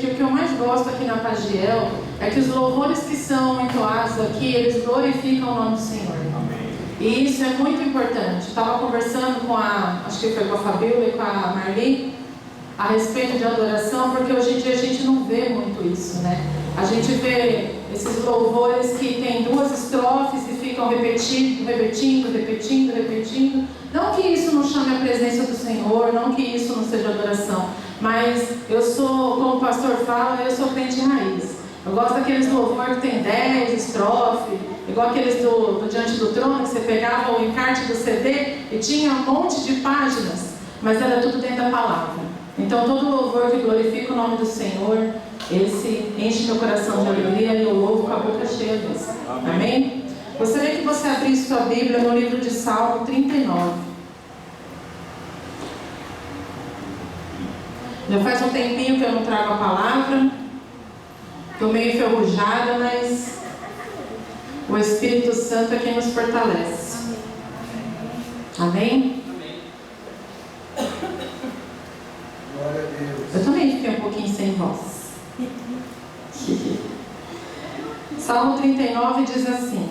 que o que eu mais gosto aqui na Pagiel é que os louvores que são entoados aqui, eles glorificam o nome do Senhor. E isso é muito importante. Estava conversando com acho que foi com a Fabíola e com a Marli, a respeito de adoração, porque hoje em dia a gente não vê muito isso, né? A gente vê esses louvores que tem 2 estrofes e ficam repetindo. Não que isso não chame a presença do Senhor, não que isso não seja adoração, mas eu sou, como o pastor fala, eu sou crente raiz. Eu gosto daqueles louvores que tem 10 estrofes, igual aqueles do Diante do Trono, que você pegava o encarte do CD e tinha um monte de páginas, mas era tudo dentro da palavra. Então todo louvor que glorifica o nome do Senhor, esse enche meu coração de alegria e eu louvo com a boca cheia disso. Amém? Gostaria que você abrisse sua Bíblia no livro de Salmo 39. Já faz um tempinho que eu não trago a palavra. Estou meio enferrujada, mas o Espírito Santo é quem nos fortalece. Amém? Glória a Deus. Eu também fiquei um pouquinho sem voz. Salmo 39 diz assim: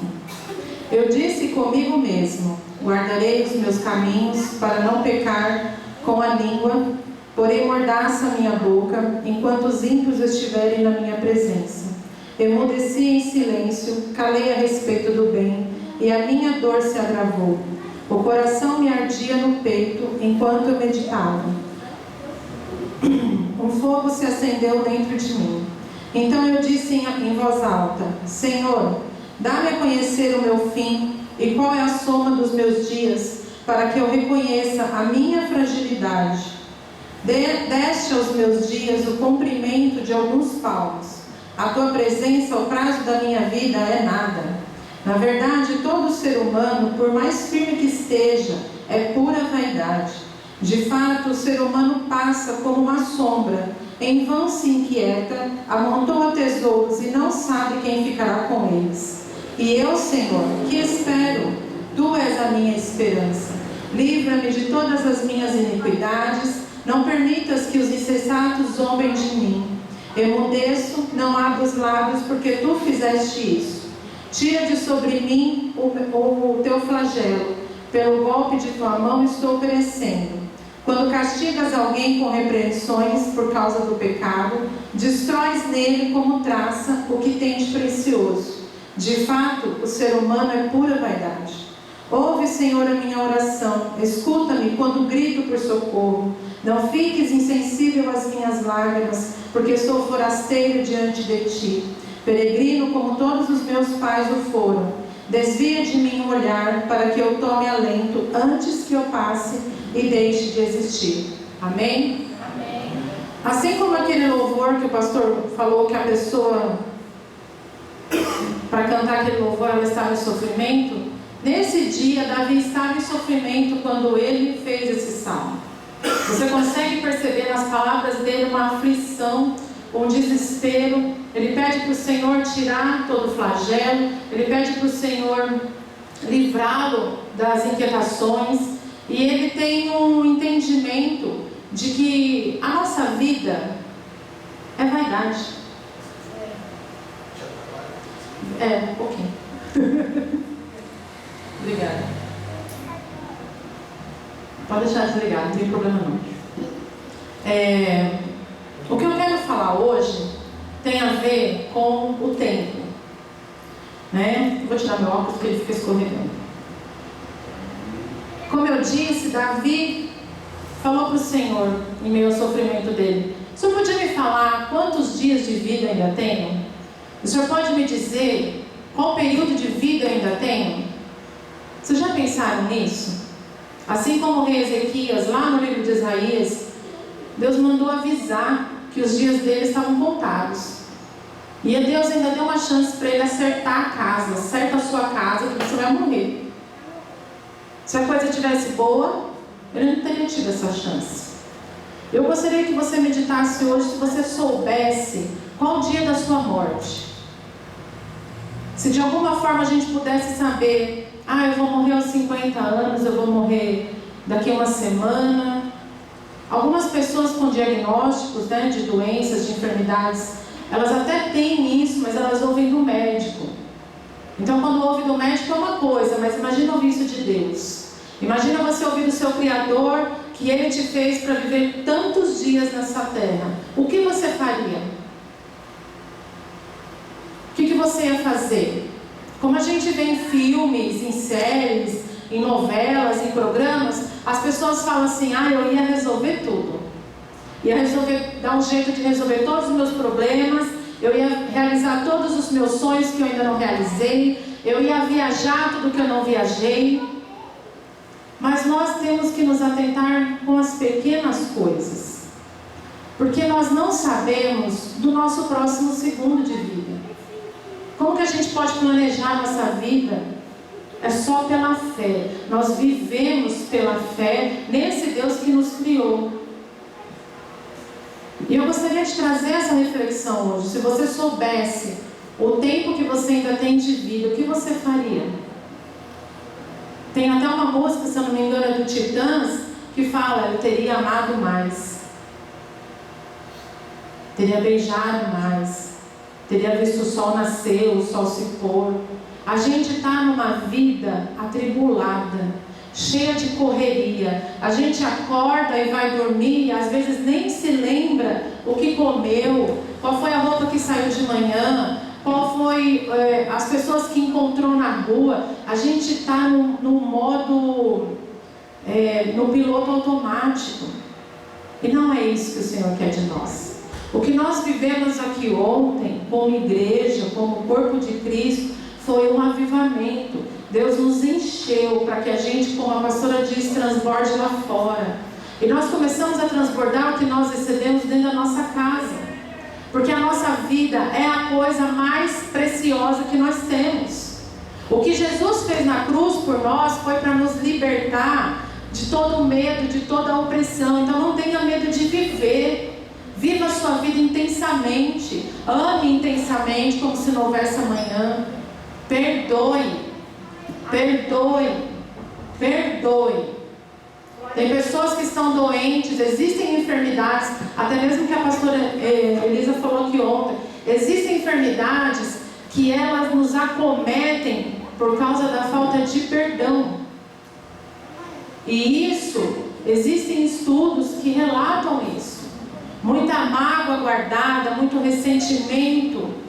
Eu disse comigo mesmo, guardarei os meus caminhos para não pecar com a língua, porém mordaça a minha boca, enquanto os ímpios estiverem na minha presença. Emudeci em silêncio, calei a respeito do bem, e a minha dor se agravou. O coração me ardia no peito, enquanto eu meditava. Um fogo se acendeu dentro de mim. Então eu disse em voz alta: Senhor, dá-me a conhecer o meu fim, e qual é a soma dos meus dias, para que eu reconheça a minha fragilidade. Deste aos meus dias o comprimento de alguns palmos. A tua presença, o prazo da minha vida, é nada. Na verdade, todo ser humano, por mais firme que esteja, é pura vaidade. De fato, o ser humano passa como uma sombra, em vão se inquieta, amontoa tesouros e não sabe quem ficará com eles. E eu, Senhor, que espero? Tu és a minha esperança. Livra-me de todas as minhas iniquidades, não permitas que os insensatos zombem de mim. Emudeço, não abro os lábios, porque tu fizeste isso. Tira de sobre mim o teu flagelo, pelo golpe de tua mão estou perecendo. Quando castigas alguém com repreensões por causa do pecado, destróis nele como traça o que tem de precioso. De fato, o ser humano é pura vaidade. Ouve, Senhor, a minha oração, escuta-me quando grito por socorro. Não fiques insensível às minhas lágrimas, porque sou forasteiro diante de ti, peregrino como todos os meus pais o foram. Desvia de mim o olhar, para que eu tome alento antes que eu passe e deixe de existir. Amém? Amém. Assim como aquele louvor que o pastor falou que a pessoa, para cantar aquele louvor, ela estava em sofrimento. Nesse dia, Davi estava em sofrimento quando ele fez esse salmo. Você consegue perceber nas palavras dele uma aflição, um desespero. Ele pede para o Senhor tirar todo o flagelo, ele pede para o Senhor livrá-lo das inquietações, e ele tem um entendimento de que a nossa vida é vaidade. Um pouquinho. Obrigada. Pode deixar desligado, não tem problema não. O que eu quero falar hoje tem a ver com o tempo, né? Eu vou tirar meu óculos porque ele fica escorregando. Como eu disse, Davi falou para o Senhor em meio ao sofrimento dele: o Senhor podia me falar quantos dias de vida ainda tenho? O Senhor pode me dizer qual período de vida ainda tenho? Vocês já pensaram nisso? Assim como o rei Ezequias, lá no livro de Isaías, Deus mandou avisar que os dias dele estavam contados. E Deus ainda deu uma chance para ele acertar a casa. Acerta a sua casa, que você vai morrer. Se a coisa estivesse boa, ele não teria tido essa chance. Eu gostaria que você meditasse hoje, se você soubesse qual o dia da sua morte. Se de alguma forma a gente pudesse saber: eu vou morrer aos 50 anos, eu vou morrer daqui a uma semana. Algumas pessoas com diagnósticos, de doenças, de enfermidades, enfermidades, elas até têm isso, mas elas ouvem do médico. Então, quando ouve do médico é uma coisa, mas imagina ouvir isso de Deus. Imagina você ouvir do seu Criador, que Ele te fez para viver tantos dias nessa terra. O que você faria? O que você ia fazer? Como a gente vê em filmes, em séries, em novelas, em programas, as pessoas falam assim: eu ia resolver tudo. Ia resolver, dar um jeito de resolver todos os meus problemas, eu ia realizar todos os meus sonhos que eu ainda não realizei, eu ia viajar tudo que eu não viajei. Mas nós temos que nos atentar com as pequenas coisas, porque nós não sabemos do nosso próximo segundo de vida. Como que a gente pode planejar nossa vida? É só pela fé. Nós vivemos pela fé nesse Deus que nos criou. E eu gostaria de trazer essa reflexão hoje. Se você soubesse o tempo que você ainda tem de vida, o que você faria? Tem até uma música, se eu não me engano, é do Titãs, que fala: eu teria amado mais, teria beijado mais, teria visto o sol nascer, o sol se pôr. A gente está numa vida atribulada, cheia de correria. A gente acorda e vai dormir e às vezes nem se lembra o que comeu, qual foi a roupa que saiu de manhã, qual foi as pessoas que encontrou na rua. A gente está no modo, no piloto automático. E não é isso que o Senhor quer de nós. O que nós vivemos aqui ontem, como igreja, como corpo de Cristo, foi um avivamento. Deus nos encheu para que a gente, como a pastora diz, transborde lá fora. E nós começamos a transbordar o que nós recebemos dentro da nossa casa. Porque a nossa vida é a coisa mais preciosa que nós temos. O que Jesus fez na cruz por nós foi para nos libertar de todo medo, de toda opressão. Então não tenha medo de viver. Viva a sua vida intensamente. Ame intensamente, como se não houvesse amanhã. Perdoe. Perdoe. Perdoe. Tem pessoas que estão doentes, existem enfermidades, até mesmo que a pastora Elisa falou aqui ontem, existem enfermidades que elas nos acometem por causa da falta de perdão. E isso, existem estudos que relatam isso. Muita mágoa guardada, muito ressentimento,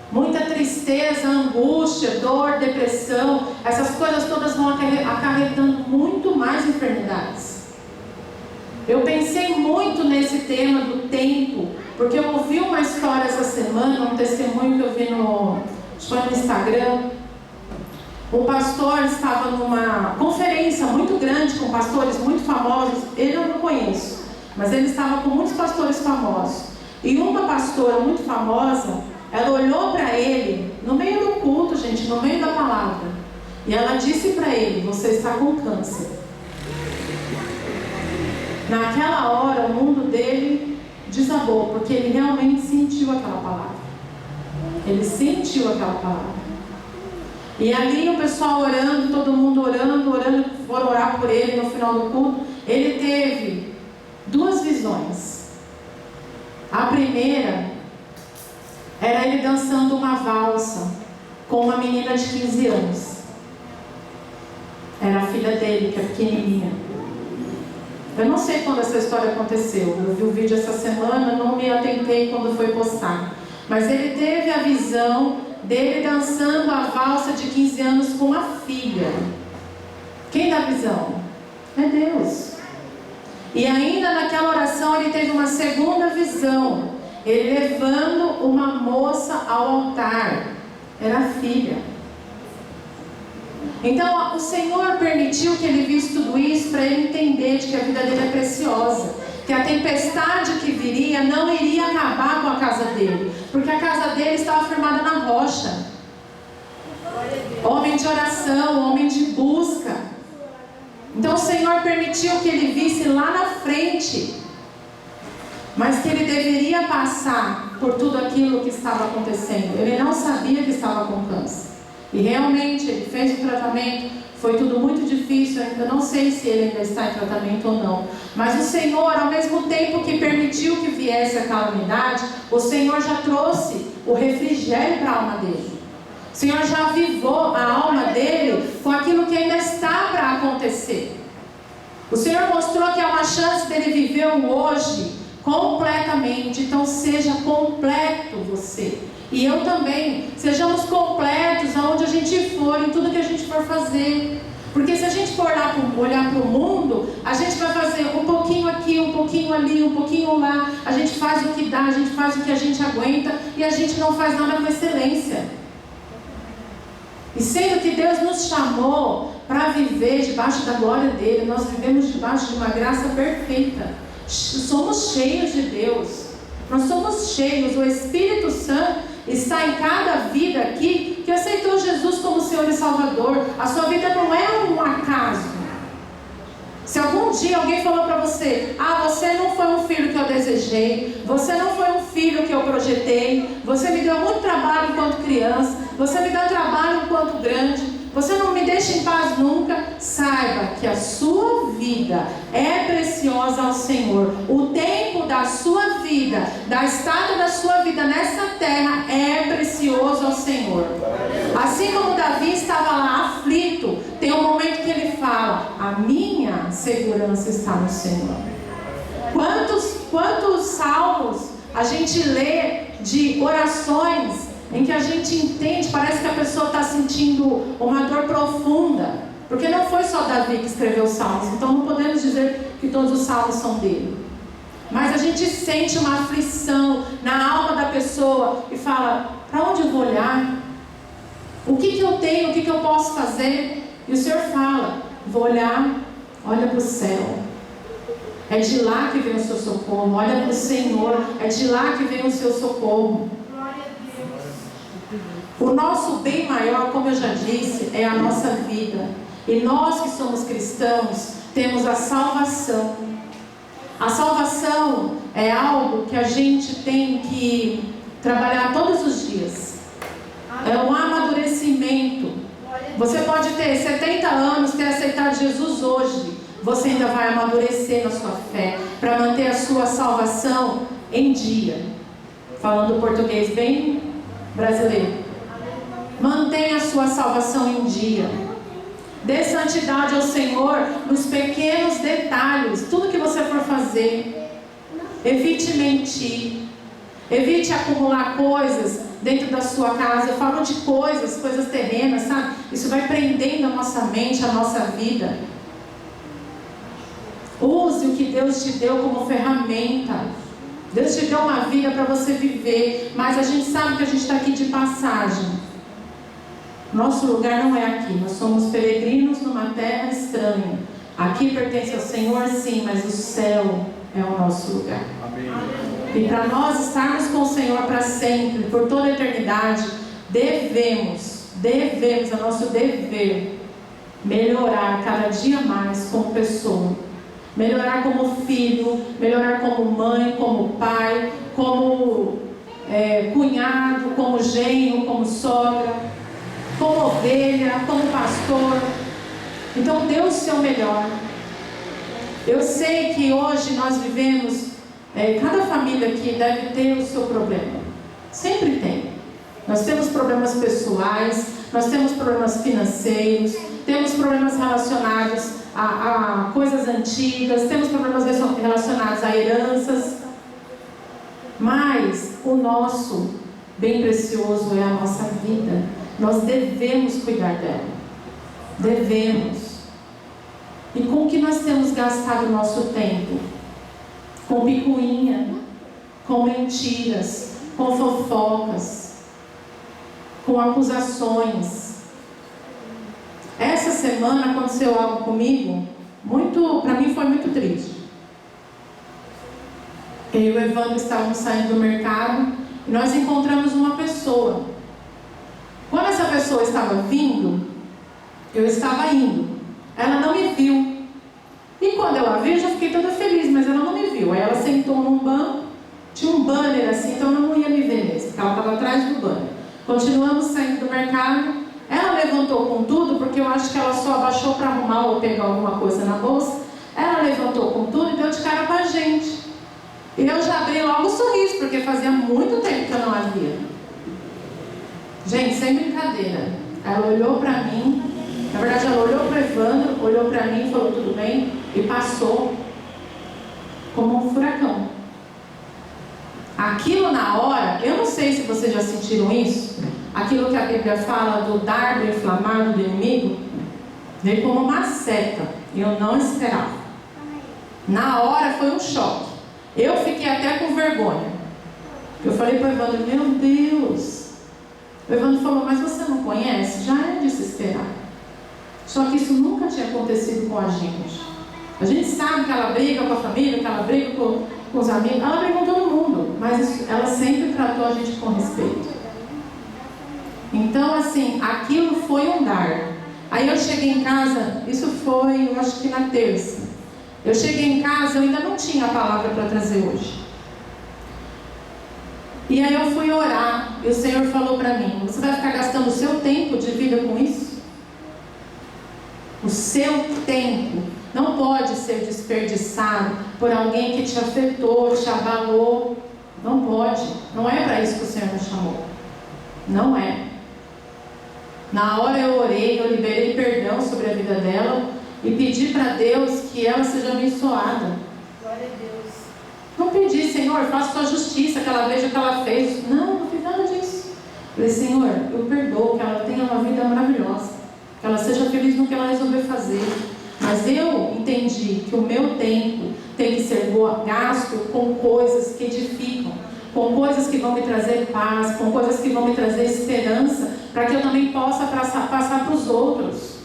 muita tristeza, angústia, dor, depressão, essas coisas todas vão acarretando muito mais enfermidades. Eu pensei muito nesse tema do tempo, porque eu ouvi uma história essa semana, um testemunho que eu vi no Instagram. O pastor estava numa conferência muito grande com pastores muito famosos. Ele eu não conheço, mas ele estava com muitos pastores famosos. E uma pastora muito famosa, ela olhou para ele, no meio do culto, gente, no meio da palavra, e ela disse para ele: você está com câncer. Naquela hora, o mundo dele desabou, porque ele realmente sentiu aquela palavra. Ele sentiu aquela palavra. E ali o pessoal orando, todo mundo orando, foram orar por ele no final do culto. Ele teve duas visões. A primeira era ele dançando uma valsa com uma menina de 15 anos. Era a filha dele, que é pequenininha. Eu não sei quando essa história aconteceu. Eu vi o vídeo essa semana, não me atentei quando foi postado. Mas ele teve a visão dele dançando a valsa de 15 anos com a filha. Quem dá a visão? É Deus. E ainda naquela oração ele teve uma segunda visão. Ele levando uma moça ao altar. Era a filha. Então o Senhor permitiu que ele visse tudo isso para ele entender de que a vida dele é preciosa, que a tempestade que viria não iria acabar com a casa dele, porque a casa dele estava firmada na rocha. Homem de oração, homem de busca. Então o Senhor permitiu que ele visse lá na frente, mas que ele deveria passar por tudo aquilo que estava acontecendo. Ele não sabia que estava com câncer. E realmente ele fez o tratamento, foi tudo muito difícil, eu não sei se ele ainda está em tratamento ou não. Mas o Senhor, ao mesmo tempo que permitiu que viesse a calamidade, o Senhor já trouxe o refrigério para a alma dele. O Senhor já avivou a alma dele com aquilo que ainda está para acontecer. O Senhor mostrou que há uma chance dele viver o hoje completamente. Então seja completo você. E eu também. Sejamos completos aonde a gente for, em tudo que a gente for fazer. Porque se a gente for olhar para o mundo, a gente vai fazer um pouquinho aqui, um pouquinho ali, um pouquinho lá. A gente faz o que dá, a gente faz o que a gente aguenta. E a gente não faz nada com excelência. E sendo que Deus nos chamou para viver debaixo da glória dele, nós vivemos debaixo de uma graça perfeita. Somos cheios de Deus. Nós somos cheios. O Espírito Santo está em cada vida aqui que aceitou Jesus como Senhor e Salvador. A sua vida não é um acaso. Se algum dia alguém falou para você: você não foi um filho que eu desejei, você não foi um filho que eu projetei, você me deu muito trabalho enquanto criança, você me deu trabalho enquanto grande, você não me deixa em paz nunca, saiba que a sua vida é preciosa ao Senhor. O tempo da sua vida, da estada da sua vida nessa terra é precioso ao Senhor. Assim como Davi estava lá aflito, tem um momento que ele fala: a minha segurança está no Senhor. Quantos salmos a gente lê de orações em que a gente entende, parece que a pessoa está sentindo uma dor profunda, porque não foi só Davi que escreveu os salmos, então não podemos dizer que todos os salmos são dele, mas a gente sente uma aflição na alma da pessoa e fala: para onde eu vou olhar? O que eu tenho? O que eu posso fazer? E o Senhor fala: vou olhar, olha para o céu, é de lá que vem o seu socorro. Olha para o Senhor, é de lá que vem o seu socorro. O nosso bem maior, como eu já disse, é a nossa vida. E nós que somos cristãos, temos a salvação. A salvação é algo que a gente tem que trabalhar todos os dias. É um amadurecimento. Você pode ter 70 anos, ter aceitado Jesus hoje. Você ainda vai amadurecer na sua fé para manter a sua salvação em dia. Falando português bem brasileiro. Mantenha a sua salvação em dia. Dê santidade ao Senhor nos pequenos detalhes. Tudo que você for fazer. Evite mentir. Evite acumular coisas dentro da sua casa. Eu falo de coisas terrenas, sabe? Isso vai prendendo a nossa mente, a nossa vida. Use o que Deus te deu como ferramenta. Deus te deu uma vida para você viver, mas a gente sabe que a gente está aqui de passagem. Nosso lugar não é aqui, nós somos peregrinos numa terra estranha. Aqui pertence ao Senhor, sim, mas o céu é o nosso lugar. Amém. E para nós estarmos com o Senhor para sempre, por toda a eternidade, devemos, é nosso dever, melhorar cada dia mais como pessoa. Melhorar como filho, melhorar como mãe, como pai, como cunhado, como genro, como sogra, como ovelha, como pastor. Então dê o seu melhor. Eu sei que hoje nós vivemos, cada família aqui deve ter o seu problema. Sempre tem. Nós temos problemas pessoais, nós temos problemas financeiros, temos problemas relacionados a coisas antigas, temos problemas relacionados a heranças. Mas o nosso bem precioso é a nossa vida. Nós devemos cuidar dela. Devemos. E com o que nós temos gastado o nosso tempo? Com picuinha, com mentiras, com fofocas, com acusações. Essa semana aconteceu algo comigo, para mim foi muito triste. Eu e o Evandro estávamos saindo do mercado e nós encontramos uma pessoa. Quando essa pessoa estava vindo, eu estava indo. Ela não me viu. E quando eu a vi, eu já fiquei toda feliz, mas ela não me viu. Aí ela sentou num banco, tinha um banner assim, então ela não ia me ver mesmo, porque ela estava atrás do banner. Continuamos saindo do mercado. Ela levantou com tudo, porque eu acho que ela só abaixou para arrumar ou pegar alguma coisa na bolsa. Ela levantou com tudo e deu de cara com a gente. E eu já abri logo o sorriso, porque fazia muito tempo que eu não a via. Gente, sem brincadeira. Ela olhou para mim, na verdade ela olhou para o Evandro, olhou para mim, falou tudo bem, e passou como um furacão. Aquilo na hora, eu não sei se vocês já sentiram isso, aquilo que a Bíblia fala do dardo inflamado do inimigo, veio como uma seta, e eu não esperava. Na hora foi um choque. Eu fiquei até com vergonha. Eu falei para o Evandro, meu Deus. O Evandro falou, mas você não conhece? Já é de se esperar. Só que isso nunca tinha acontecido com a gente. A gente sabe que ela briga com a família, que ela briga com os amigos, ela briga com todo mundo, mas ela sempre tratou a gente com respeito. Então, assim, aquilo foi um dar. Aí eu cheguei em casa, isso foi, eu acho que na terça. Eu cheguei em casa, eu ainda não tinha a palavra para trazer hoje. E aí eu fui orar, e o Senhor falou para mim, você vai ficar gastando o seu tempo de vida com isso? O seu tempo não pode ser desperdiçado por alguém que te afetou, te abalou. Não pode. Não é para isso que o Senhor nos chamou. Não é. Na hora eu orei, eu liberei perdão sobre a vida dela e pedi para Deus que ela seja abençoada. Glória a Deus. Não pedi, Senhor, faça sua justiça, que ela veja o que ela fez. Não fiz nada disso. Falei, Senhor, eu perdoo, que ela tenha uma vida maravilhosa, que ela seja feliz no que ela resolver fazer. Mas eu entendi que o meu tempo tem que ser gasto com coisas que edificam, com coisas que vão me trazer paz, com coisas que vão me trazer esperança, para que eu também possa passar para os outros.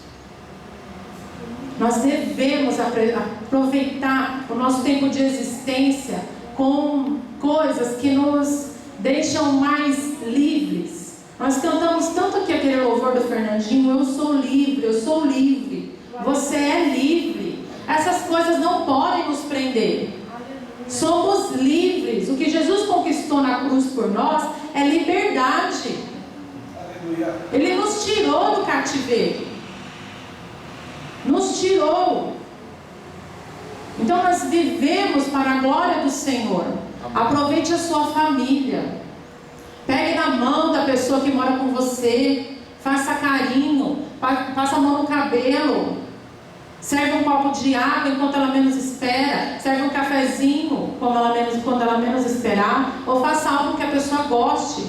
Nós devemos aproveitar o nosso tempo de existência com coisas que nos deixam mais livres. Nós cantamos tanto aqui aquele louvor do Fernandinho, eu sou livre, eu sou livre. Você é livre. Essas coisas não podem nos prender. Somos livres. O que Jesus conquistou na cruz por nós é liberdade. Ele nos tirou do cativeiro. Nos tirou. Então nós vivemos para a glória do Senhor. Aproveite a sua família. Pegue na mão da pessoa que mora com você. Faça carinho. Passa a mão no cabelo. Serve um copo de água enquanto ela menos espera. Serve um cafezinho quando ela menos esperar. Ou faça algo que a pessoa goste.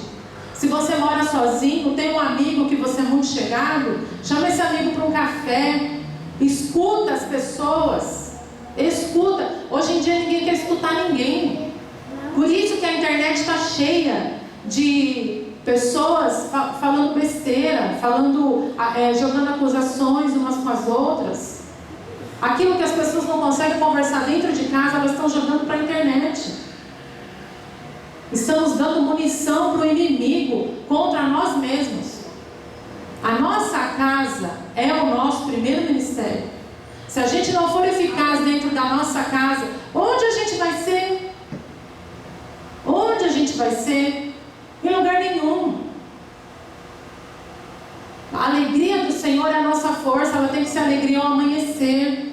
Se você mora sozinho, tem um amigo que você é muito chegado, chama esse amigo para um café. Escuta as pessoas. Escuta. Hoje em dia ninguém quer escutar ninguém. Por isso que a internet está cheia de pessoas falando besteira, jogando acusações umas com as outras. Aquilo que as pessoas não conseguem conversar dentro de casa, elas estão jogando para a internet. Estamos dando munição para o inimigo contra nós mesmos. A nossa casa é o nosso primeiro ministério. Se a gente não for eficaz dentro da nossa casa, onde a gente vai ser? Onde a gente vai ser? Em lugar nenhum. A alegria do Senhor é a nossa força, ela tem que ser alegria ao amanhecer.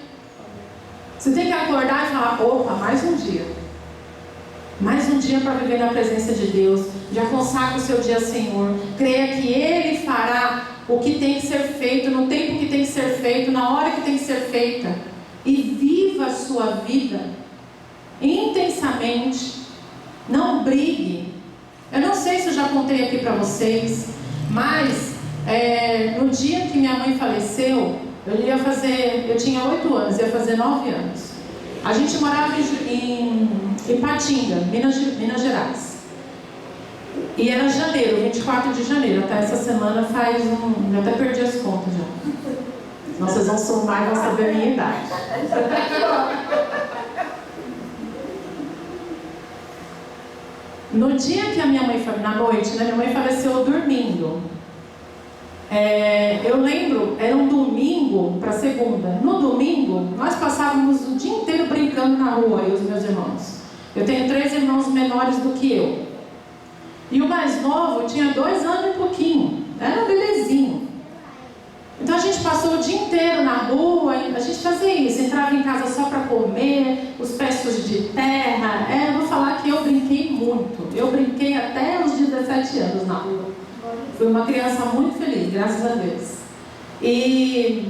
Você tem que acordar e falar, opa, mais um dia. Mais um dia para viver na presença de Deus. Já consagra o seu dia ao Senhor. Creia que Ele fará o que tem que ser feito, no tempo que tem que ser feito, na hora que tem que ser feita. E viva a sua vida intensamente. Não brigue. Eu não sei se eu já contei aqui para vocês, mas no dia que minha mãe faleceu, eu tinha 8 anos, ia fazer 9 anos. A gente morava em Ipatinga, Minas Gerais. E era janeiro, 24 de janeiro. Até essa semana eu até perdi as contas já. Vocês vão somar e vão saber a minha idade. No dia que a minha mãe, na noite, minha mãe faleceu dormindo. Eu lembro, era um domingo para segunda. No domingo, nós passávamos o dia inteiro brincando na rua, eu e os meus irmãos. Eu tenho 3 irmãos menores do que eu. E o mais novo tinha 2 anos e pouquinho. Era um bebezinho. a gente passou o dia inteiro na rua, a gente fazia isso, entrava em casa só para comer, os pés sujos de terra. Eu vou falar que eu brinquei muito. Eu brinquei até os 17 anos na rua. Fui uma criança muito feliz, graças a Deus. E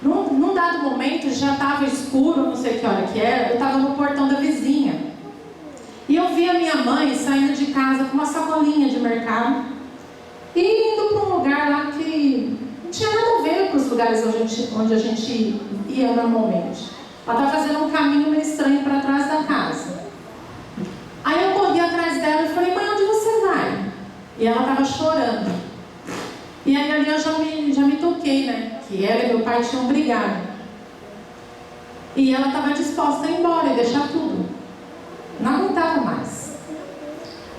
num dado momento já estava escuro, não sei que hora que era, eu estava no portão da vizinha. E eu vi a minha mãe saindo de casa com uma sacolinha de mercado e indo para um lugar lá que não tinha nada a ver com os lugares onde a gente ia normalmente. Ela estava fazendo um caminho meio estranho para trás da casa. Aí eu corri atrás dela e falei: mãe, onde você vai? E ela estava chorando. E aí ali eu já me toquei, né? Que ela e meu pai tinham brigado. E ela estava disposta a ir embora e deixar tudo. Não aguentava mais.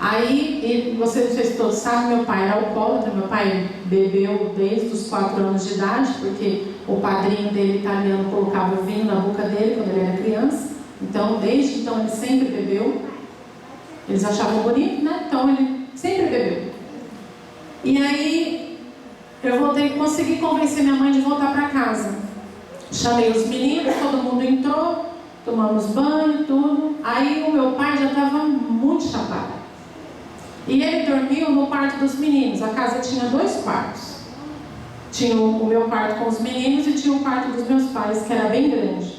Aí, vocês não sei se todos sabem, meu pai era alcoólatra. Meu pai bebeu desde os 4 anos de idade, porque o padrinho dele, italiano, colocava o vinho na boca dele quando ele era criança. Então, desde então, ele sempre bebeu. Eles achavam bonito, né? Então, ele sempre bebeu. E aí, eu consegui convencer minha mãe de voltar para casa. Chamei os meninos, todo mundo entrou, tomamos banho, tudo. Aí, o meu pai já estava muito chapado. E ele dormiu no quarto dos meninos. A casa tinha 2 quartos. Tinha o meu quarto com os meninos e tinha o quarto dos meus pais, que era bem grande.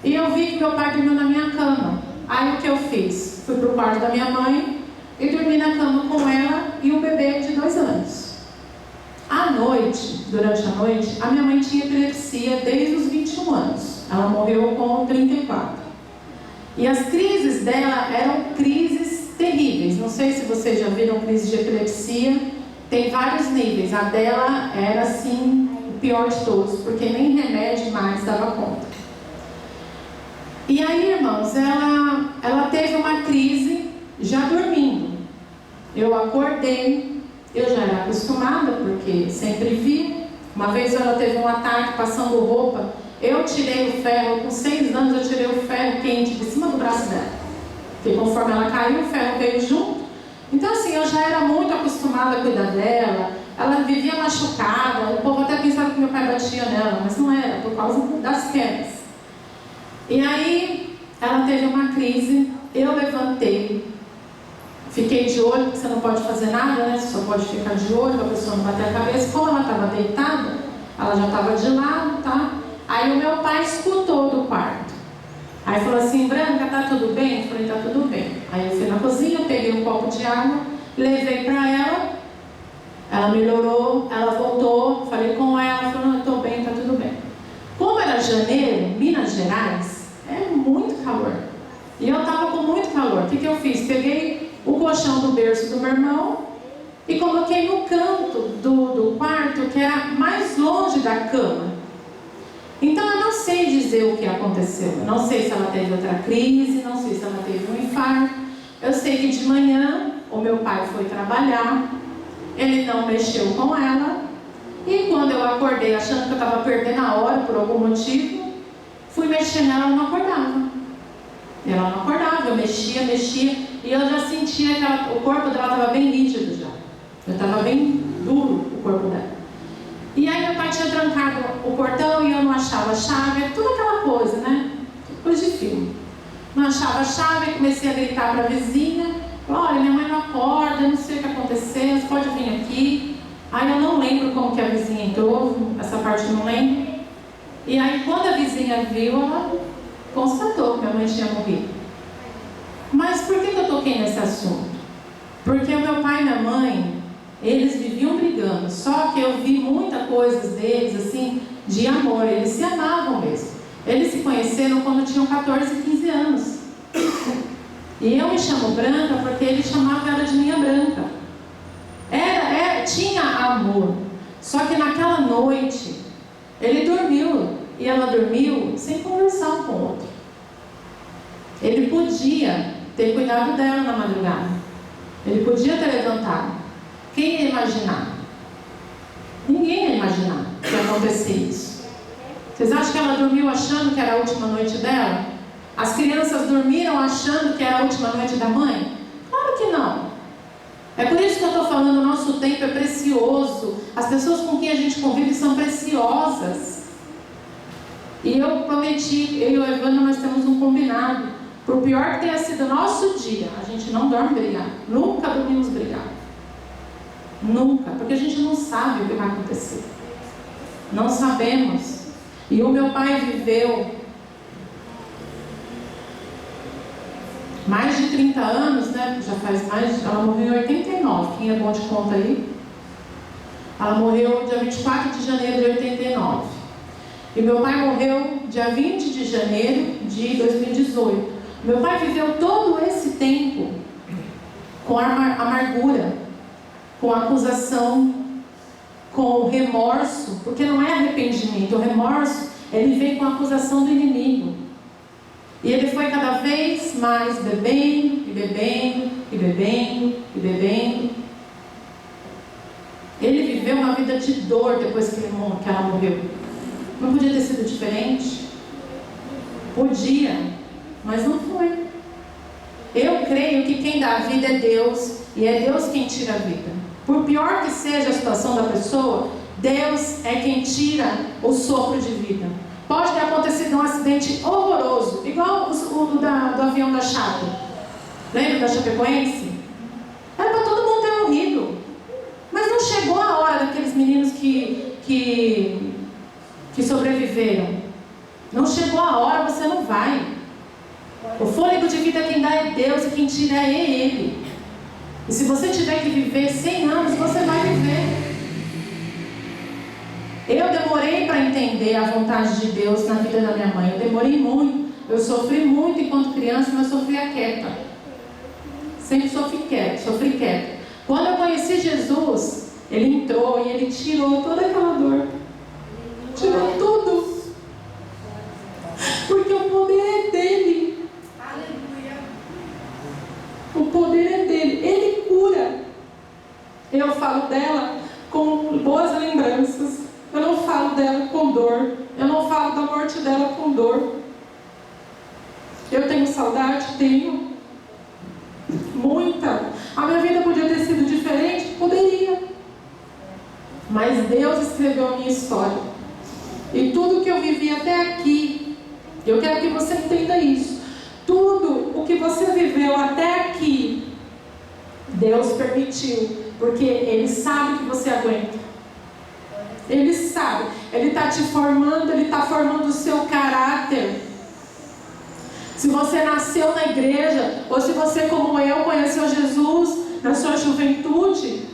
E eu vi que meu pai dormiu na minha cama. Aí o que eu fiz? Fui para o quarto da minha mãe e dormi na cama com ela e o bebê de 2 anos. À noite, durante a noite, a minha mãe tinha epilepsia desde os 21 anos. Ela morreu com 34. E as crises dela eram crises terríveis. Não sei se vocês já viram crise de epilepsia. Tem vários níveis. A dela era assim, o pior de todos, porque nem remédio mais dava conta. E aí, irmãos, ela teve uma crise já dormindo. Eu acordei, eu já era acostumada, porque sempre vi. Uma vez ela teve um ataque passando roupa. Eu tirei o ferro, com 6 anos eu tirei o ferro quente de cima do braço dela. Porque conforme ela caiu, o ferro veio junto. Então assim, eu já era muito acostumada a cuidar dela. Ela vivia machucada. O povo até pensava que meu pai batia nela, mas não era, por causa das quedas. E aí, ela teve uma crise. Eu levantei, fiquei de olho, porque você não pode fazer nada, né? Você só pode ficar de olho para a pessoa não bater a cabeça. Como ela estava deitada, ela já estava de lado, tá? Aí o meu pai escutou do quarto. Aí falou assim: Branca, tá tudo bem? Eu falei: tá tudo bem. Aí eu fui na cozinha, peguei um copo de água, levei para ela. Ela melhorou, ela voltou, falei com ela, falou: não, eu tô bem, tá tudo bem. Como era janeiro, Minas Gerais, é muito calor. E eu tava com muito calor. O que eu fiz? Peguei o colchão do berço do meu irmão e coloquei no canto do quarto, que era mais longe da cama. Então eu não sei dizer o que aconteceu. Eu não sei se ela teve outra crise, não sei se ela teve um infarto. Eu sei que de manhã o meu pai foi trabalhar, ele não mexeu com ela. E quando eu acordei achando que eu estava perdendo a hora por algum motivo, fui mexer nela, ela não acordava. Ela não acordava, eu mexia, e eu já sentia que o corpo dela estava bem rígido já. Já estava bem duro o corpo dela. E aí meu pai tinha trancado o portão e eu não achava a chave, tudo aquela coisa, né? Coisa de filme. Não achava a chave, comecei a gritar para a vizinha: olha, minha mãe não acorda, não sei o que aconteceu, você pode vir aqui. Aí eu não lembro como que a vizinha entrou, essa parte eu não lembro. E aí quando a vizinha viu, ela constatou que minha mãe tinha morrido. Mas por que eu toquei nesse assunto? Porque o meu pai e minha mãe, eles viviam brigando, só que eu vi muita coisa deles assim, de amor, eles se amavam mesmo. Eles se conheceram quando tinham 14 e 15 anos. E eu me chamo Branca porque ele chamava ela de minha Branca. Tinha amor. Só que naquela noite, ele dormiu e ela dormiu sem conversar com o outro. Ele podia ter cuidado dela na madrugada. Ele podia ter levantado. Quem ia imaginar? Ninguém ia imaginar que ia acontecer isso. Vocês acham que ela dormiu achando que era a última noite dela? As crianças dormiram achando que era a última noite da mãe? Claro que não. É por isso que eu estou falando, o nosso nosso tempo é precioso. As pessoas com quem a gente convive são preciosas. E eu prometi, eu e o Evandro, nós temos um combinado. Por pior que tenha sido o nosso dia, a gente não dorme brigado. Nunca dormimos brigado. Nunca, porque a gente não sabe o que vai acontecer. Não sabemos. E o meu pai viveu mais de 30 anos, né? Já faz mais. Ela morreu em 89. Quem é bom de conta aí? Ela morreu dia 24 de janeiro de 89. E meu pai morreu dia 20 de janeiro de 2018. Meu pai viveu todo esse tempo com amargura, com acusação, com remorso, porque não é arrependimento. O remorso, ele vem com a acusação do inimigo. E ele foi cada vez mais bebendo, e bebendo, e bebendo, e bebendo. Ele viveu uma vida de dor depois que ela morreu. Não podia ter sido diferente? Podia, mas não foi. Eu creio que quem dá a vida é Deus, e é Deus quem tira a vida. Por pior que seja a situação da pessoa, Deus é quem tira o sopro de vida. Pode ter acontecido um acidente horroroso, igual o do avião da Chape. Lembra da Chapecoense? Era para todo mundo ter morrido. Mas não chegou a hora daqueles meninos que sobreviveram. Não chegou a hora, você não vai. O fôlego de vida quem dá é Deus e quem tira é Ele. E se você tiver que viver 100 anos, você vai viver. Eu demorei para entender a vontade de Deus na vida da minha mãe. Eu demorei muito. Eu sofri muito enquanto criança, mas sofria quieta. Sempre sofri quieta. Quando eu conheci Jesus, Ele entrou e Ele tirou toda aquela dor. Tirou tudo. Porque o poder é dEle. Aleluia. O poder é dEle. Ele cura. Eu falo dela com boas lembranças. Eu não falo dela com dor. Eu não falo da morte dela com dor. Eu tenho saudade? Tenho. Muita. A minha vida podia ter sido diferente? Poderia. Mas Deus escreveu a minha história. E tudo que eu vivi até aqui, eu quero que você entenda isso. Tudo o que você viveu até aqui, Deus permitiu. Porque Ele sabe que você aguenta. Ele sabe. Ele está te formando, Ele está formando o seu caráter. Se você nasceu na igreja, ou se você, como eu, conheceu Jesus na sua juventude,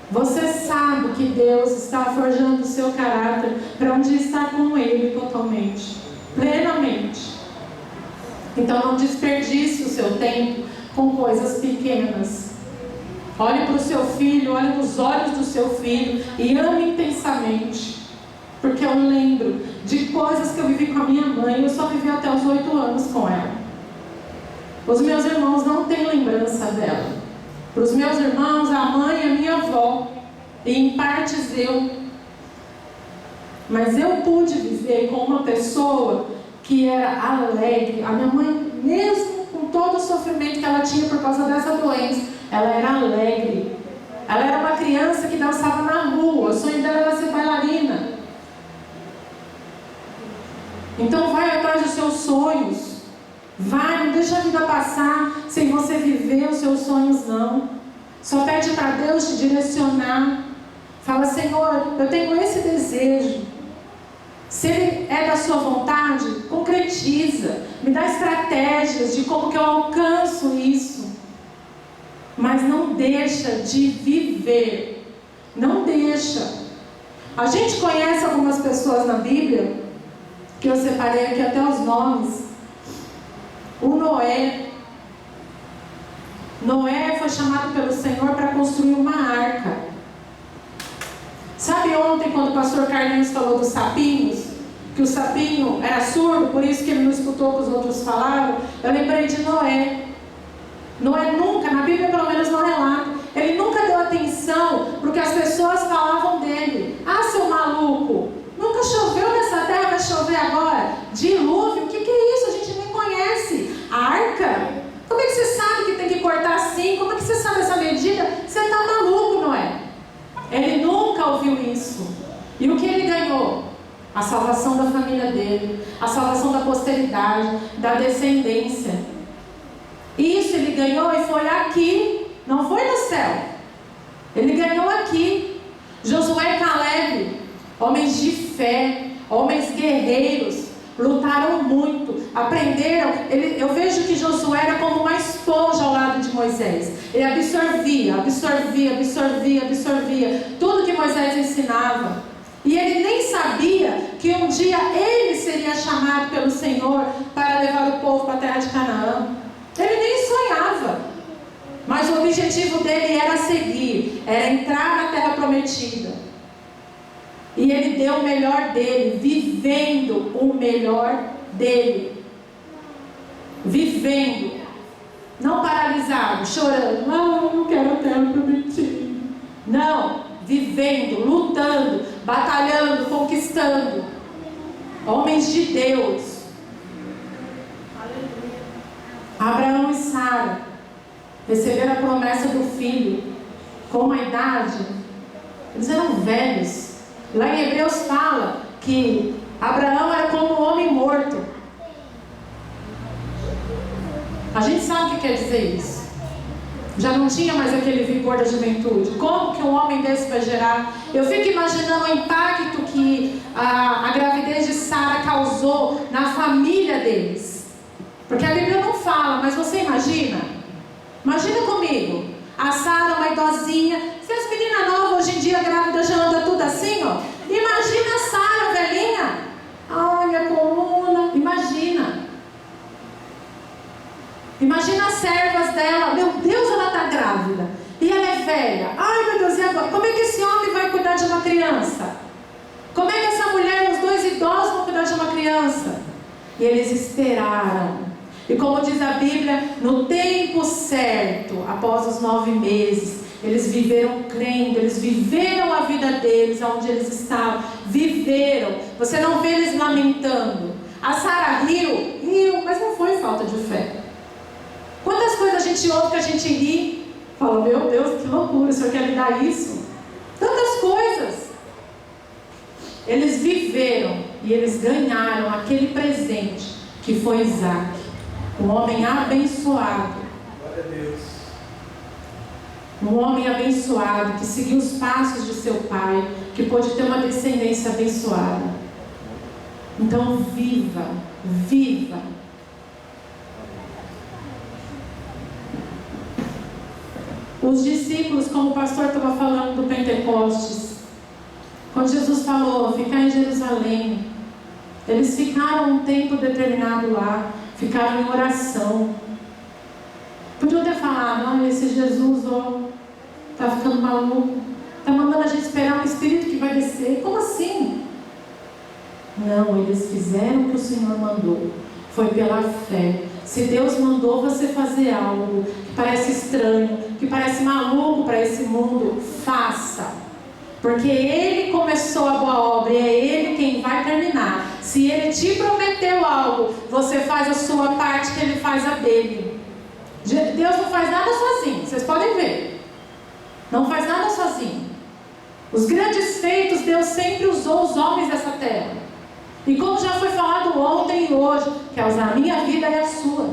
você sabe que Deus está forjando o seu caráter para um dia estar com Ele totalmente, plenamente. Então não desperdice o seu tempo com coisas pequenas. Olhe para o seu filho, olhe nos olhos do seu filho e ame intensamente. Porque eu lembro de coisas que eu vivi com a minha mãe. Eu só vivi até os 8 anos com ela. Os meus irmãos não têm lembrança dela. Para os meus irmãos, a mãe é minha avó. E em partes eu. Mas eu pude viver com uma pessoa que era alegre. A minha mãe, mesmo com todo o sofrimento que ela tinha por causa dessa doença, ela era alegre. Ela era uma criança que dançava na rua. O sonho dela era ser bailarina. Então vai atrás dos seus sonhos. Vai, não deixa a vida passar sem você viver os seus sonhos, não. Só pede para Deus te direcionar. Fala: Senhor, eu tenho esse desejo. Se Ele é da sua vontade, concretiza. Me dá estratégias de como que eu alcanço isso. Mas não deixa de viver. Não deixa. A gente conhece algumas pessoas na Bíblia, que eu separei aqui até os nomes. O Noé. Noé foi chamado pelo Senhor para construir uma arca. Sabe ontem, quando o pastor Carlinhos falou dos sapinhos, que o sapinho era surdo, por isso que ele não escutou o que os outros falaram? Eu lembrei de Noé. Noé nunca, na Bíblia pelo menos não relata, ele nunca deu atenção para o que as pessoas falavam dele. Ah, seu maluco, nunca choveu nessa terra, vai chover agora? Dilúvio, o que é isso? A gente nem conhece. A arca? Como é que você sabe que tem que cortar assim? Como é que você sabe essa medida? Você está maluco. Ele nunca ouviu isso. E o que ele ganhou? A salvação da família dele, a salvação da posteridade, da descendência. Isso ele ganhou e foi aqui, não foi no céu. Ele ganhou aqui. Josué e Caleb, homens de fé, homens guerreiros, lutaram muito, aprenderam. Eu vejo que Josué era como uma esponja ao lado de Moisés. Ele absorvia tudo que Moisés ensinava. E ele nem sabia que um dia ele seria chamado pelo Senhor para levar o povo para a terra de Canaã. Ele nem sonhava. Mas o objetivo dele era seguir, era entrar na terra prometida. E ele deu o melhor dele, vivendo o melhor dele. Vivendo. Não paralisado, chorando. Eu não quero a terra prometida. Não, vivendo, lutando, batalhando, conquistando. Homens de Deus. Abraão e Sara receberam a promessa do filho com uma idade. Eles eram velhos. Lá em Hebreus fala que Abraão era como um homem morto. A gente sabe o que quer dizer isso. Já não tinha mais aquele vigor da juventude. Como que um homem desse vai gerar? Eu fico imaginando o impacto que a gravidez de Sara causou na família deles. Porque a Bíblia não fala, mas você imagina? Imagina comigo. A Sara, uma idosinha. Se as meninas novas hoje em dia grávidas já andam tudo assim, ó. Imagina a Sara, velhinha. Ai, minha coluna. Imagina as servas dela. Meu Deus, ela está grávida. E ela é velha. Ai, meu Deus, e agora? Como é que esse homem vai cuidar de uma criança? Como é que essa mulher, os dois idosos, vão cuidar de uma criança? E eles esperaram. E como diz a Bíblia, no tempo certo, após os 9 meses, eles viveram crendo, eles viveram a vida deles, onde eles estavam, viveram. Você não vê eles lamentando. A Sara riu, mas não foi falta de fé. Quantas coisas a gente ouve que a gente ri, fala, meu Deus, que loucura, o Senhor quer me dar isso? Tantas coisas. Eles viveram e eles ganharam aquele presente que foi Isaac. Um homem abençoado. Glória a Deus. Um homem abençoado que seguiu os passos de seu pai, que pôde ter uma descendência abençoada. Então viva. Os discípulos, como o pastor estava falando do Pentecostes, quando Jesus falou, ficar em Jerusalém, eles ficaram um tempo determinado lá, ficaram em oração. Podiam ter falado, olha, esse Jesus, está ficando maluco, está mandando a gente esperar um Espírito que vai descer. Como assim? Não, eles fizeram o que o Senhor mandou. Foi pela fé. Se Deus mandou você fazer algo que parece estranho, que parece maluco para esse mundo, faça. Porque Ele começou a boa obra e é Ele quem vai terminar. Se Ele te prometeu algo, você faz a sua parte, que Ele faz a dele. Deus não faz nada sozinho, vocês podem ver. Não faz nada sozinho. Os grandes feitos, Deus sempre usou os homens dessa terra. E como já foi falado ontem e hoje, quer usar a minha vida e a sua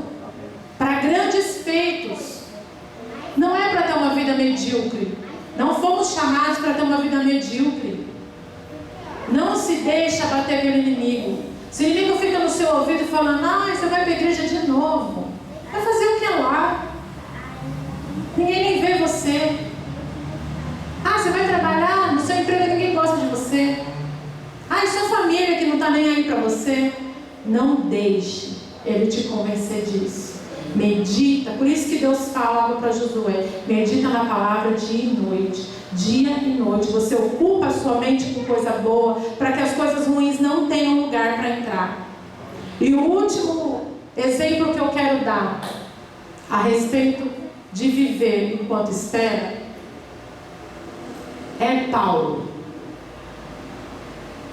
para grandes feitos. Não é para ter uma vida medíocre. Não fomos chamados para ter uma vida medíocre. Não se deixa bater pelo inimigo. Se o inimigo fica no seu ouvido falando, você vai para a igreja de novo, vai fazer o que lá? Ninguém nem vê você. Você vai trabalhar no seu emprego, ninguém gosta de você. E sua família que não está nem aí para você. Não deixe ele te convencer disso. Medita, por isso que Deus falava para Josué, medita na palavra dia e noite, dia e noite. Você ocupa a sua mente com coisa boa, para que as coisas ruins não tenham lugar para entrar. E o último exemplo que eu quero dar a respeito de viver enquanto espera é Paulo.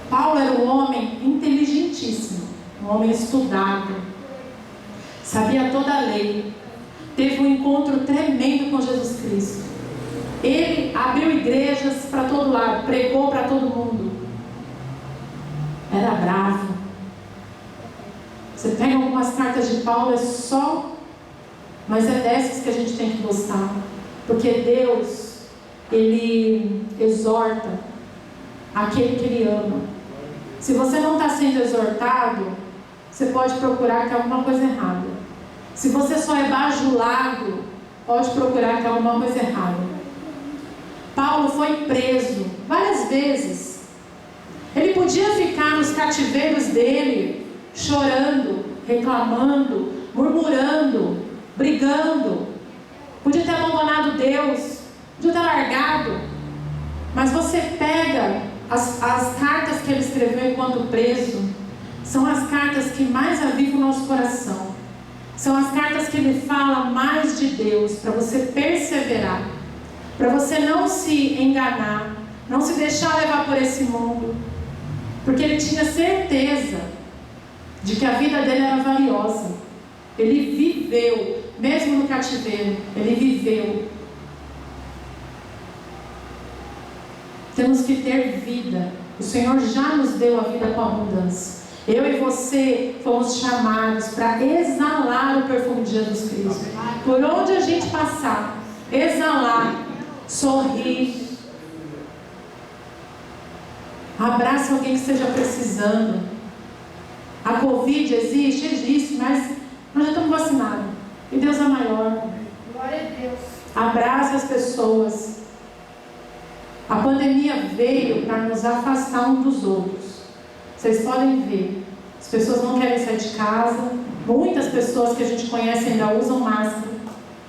Paulo era um homem inteligentíssimo, um homem estudado, sabia toda a lei, teve um encontro tremendo com Jesus Cristo. Ele abriu igrejas para todo lado, pregou para todo mundo. Era bravo. Você pega algumas cartas de Paulo, é só, mas é dessas que a gente tem que gostar, porque Deus, Ele exorta aquele que Ele ama. Se você não está sendo exortado, você pode procurar que tem alguma coisa errada. Se você só é bajulado, pode procurar que tem alguma coisa errada. Paulo foi preso várias vezes. Ele podia ficar nos cativeiros dele, chorando, reclamando, murmurando, brigando. Podia ter abandonado Deus, podia ter largado. Mas você pega as cartas que ele escreveu enquanto preso, são as cartas que mais avivam o nosso coração. São as cartas que ele fala mais de Deus, para você perseverar, para você não se enganar, não se deixar levar por esse mundo, porque ele tinha certeza de que a vida dele era valiosa. Ele viveu, mesmo no cativeiro, ele viveu. Temos que ter vida. O Senhor já nos deu a vida com abundância. Eu e você fomos chamados para exalar o perfume de Jesus Cristo. Por onde a gente passar, exalar, sorrir. Abraça alguém que esteja precisando. A Covid existe, mas nós já estamos vacinados. E Deus é maior. Glória a Deus. Abraça as pessoas. A pandemia veio para nos afastar uns dos outros. Vocês podem ver, as pessoas não querem sair de casa. Muitas pessoas que a gente conhece ainda usam máscara.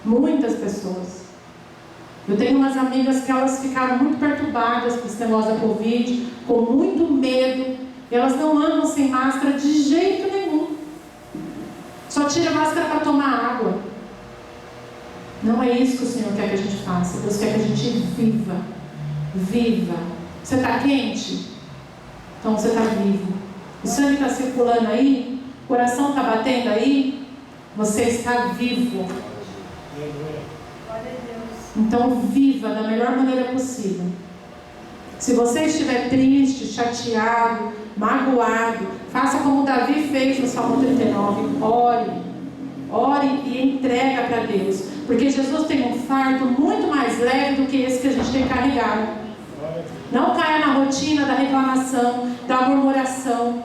Muitas pessoas. Eu tenho umas amigas que elas ficaram muito perturbadas com esse negócio da Covid, com muito medo. E elas não andam sem máscara de jeito nenhum. Só tira a máscara para tomar água. Não é isso que o Senhor quer que a gente faça. Deus quer que a gente viva. Viva. Você está quente? Então você está vivo. O sangue está circulando aí? O coração está batendo aí? Você está vivo. Então viva da melhor maneira possível. Se você estiver triste, chateado, magoado, faça como Davi fez no Salmo 39. Ore e entrega para Deus. Porque Jesus tem um fardo muito mais leve do que esse que a gente tem carregado. Não caia na rotina da reclamação, da murmuração.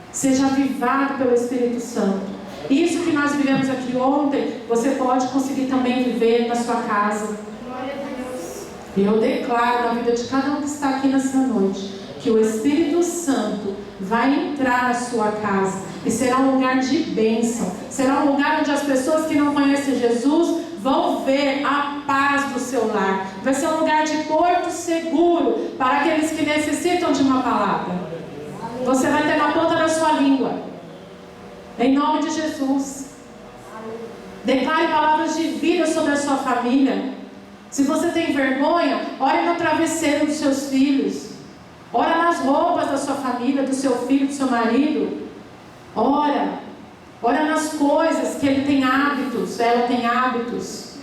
Seja avivado pelo Espírito Santo. Isso que nós vivemos aqui ontem, você pode conseguir também viver na sua casa. Glória a Deus. Eu declaro na vida de cada um que está aqui nessa noite, que o Espírito Santo vai entrar na sua casa e será um lugar de bênção. Será um lugar onde as pessoas que não conhecem Jesus vão ver a paz do seu lar. Vai ser um lugar de porto seguro para aqueles que necessitam de uma palavra. Você vai ter na ponta da sua língua. Em nome de Jesus. Declare palavras de vida sobre a sua família. Se você tem vergonha, ore no travesseiro dos seus filhos. Ora nas roupas da sua família, do seu filho, do seu marido. Ora nas coisas que ele tem hábitos, ela tem hábitos.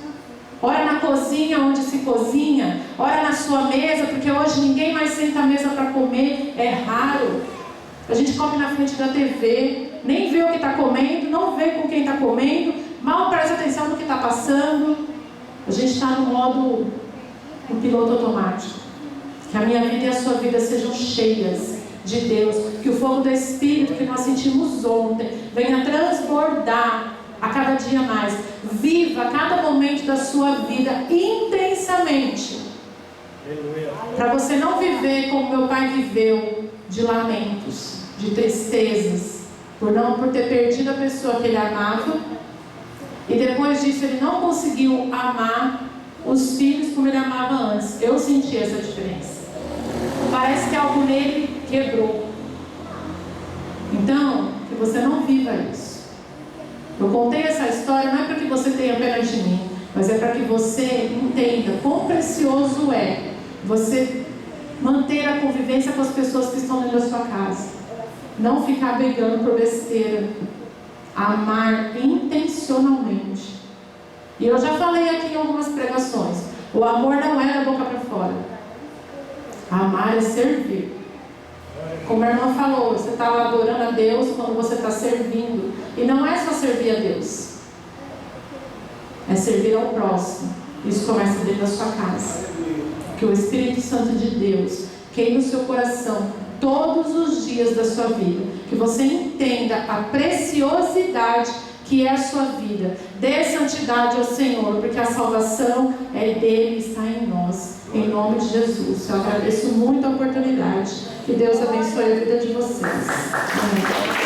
Ora na cozinha onde se cozinha. Ora na sua mesa, porque hoje ninguém mais senta à mesa para comer. É raro. A gente come na frente da TV, nem vê o que está comendo, não vê com quem está comendo, mal presta atenção no que está passando. A gente está no modo, no piloto automático. Que a minha vida e a sua vida sejam cheias de Deus. Que o fogo do Espírito que nós sentimos ontem venha transbordar a cada dia mais. Viva cada momento da sua vida intensamente. Para você não viver como meu pai viveu, de lamentos, de tristezas, por ter perdido a pessoa que ele amava. E depois disso ele não conseguiu amar os filhos como ele amava antes. Eu senti essa diferença. Parece que algo nele quebrou. Então, que você não viva isso. Eu contei essa história não é para que você tenha pena de mim, mas é para que você entenda quão precioso é você manter a convivência com as pessoas que estão dentro da sua casa. Não ficar brigando por besteira. Amar intencionalmente. E eu já falei aqui em algumas pregações. O amor não é da boca para fora. Amar é servir. Como a irmã falou, você está lá adorando a Deus quando você está servindo. E não é só servir a Deus, é servir ao próximo. Isso começa dentro da sua casa. Que o Espírito Santo de Deus queime no seu coração todos os dias da sua vida. Que você entenda a preciosidade que é a sua vida. Dê santidade ao Senhor, porque a salvação é dele, está em nós. Em nome de Jesus. Eu agradeço muito a oportunidade. Que Deus abençoe a vida de vocês. Amém.